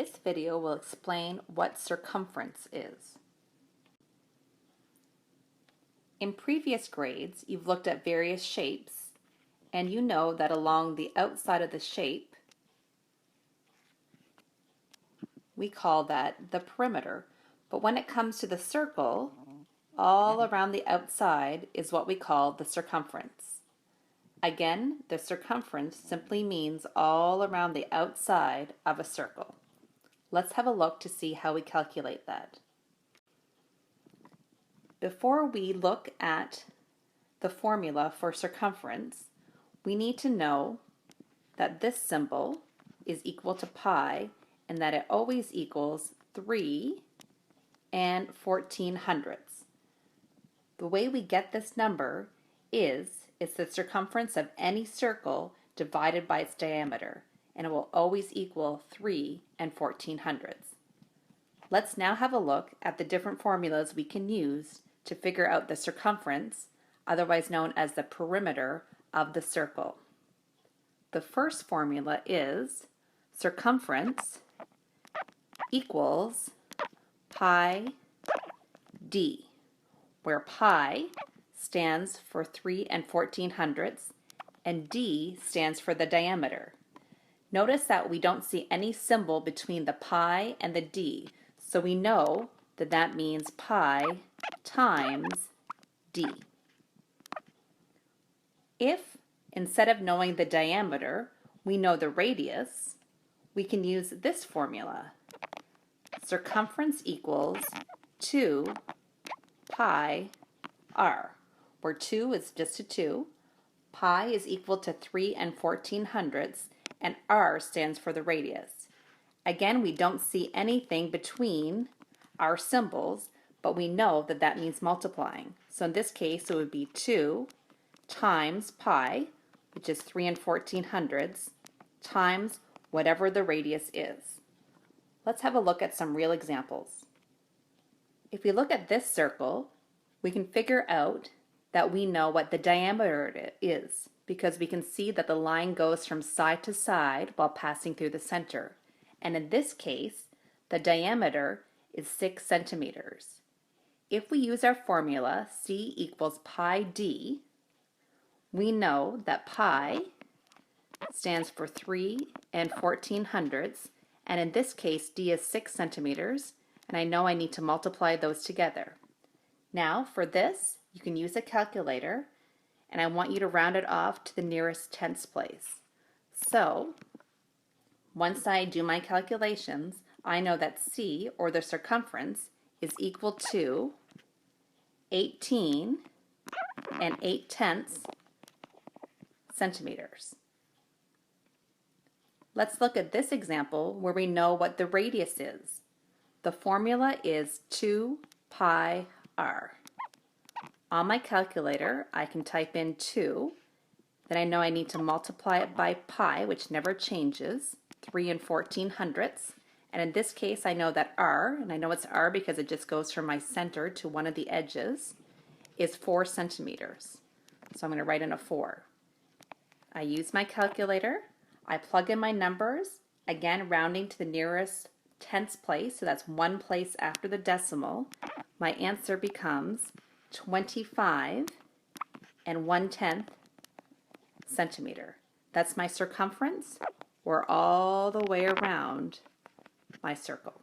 This video will explain what circumference is. In previous grades, you've looked at various shapes, and you know that along the outside of the shape, we call that the perimeter. But when it comes to the circle, all around the outside is what we call the circumference. Again, the circumference simply means all around the outside of a circle. Let's have a look to see how we calculate that. Before we look at the formula for circumference, we need to know that this symbol is equal to pi and that it always equals 3 and 14/100. The way we get this number is it's the circumference of any circle divided by its diameter, and it will always equal 3 and 14/100. Let's now have a look at the different formulas we can use to figure out the circumference, otherwise known as the perimeter of the circle. The first formula is circumference equals pi d, where pi stands for 3 and 14/100 and d stands for the diameter. Notice that we don't see any symbol between the pi and the d, so we know that that means pi times d. If, instead of knowing the diameter, we know the radius, we can use this formula. Circumference equals 2 pi r, where 2 is just a 2, pi is equal to 3 and 14/100, and r stands for the radius. Again, we don't see anything between our symbols, but we know that that means multiplying. So in this case, it would be 2 times pi, which is 3 and 14/100, times whatever the radius is. Let's have a look at some real examples. If we look at this circle, we can figure out that we know what the diameter is because we can see that the line goes from side to side while passing through the center. And in this case, the diameter is 6 centimeters. If we use our formula, C equals pi d, we know that pi stands for 3 and 14/100, and in this case, d is 6 centimeters, and I know I need to multiply those together. Now, for this, you can use a calculator, and I want you to round it off to the nearest tenths place. So, once I do my calculations, I know that C, or the circumference, is equal to 18 and 8/10 centimeters. Let's look at this example where we know what the radius is. The formula is 2 pi r. On my calculator, I can type in 2, then I know I need to multiply it by pi, which never changes, 3 and 14/100, and in this case I know that r, and I know it's r because it just goes from my center to one of the edges, is 4 centimeters. So I'm going to write in a 4. I use my calculator, I plug in my numbers, again rounding to the nearest tenths place, so that's one place after the decimal. My answer becomes 25 and 1/10 centimeter. That's my circumference, or all the way around my circle.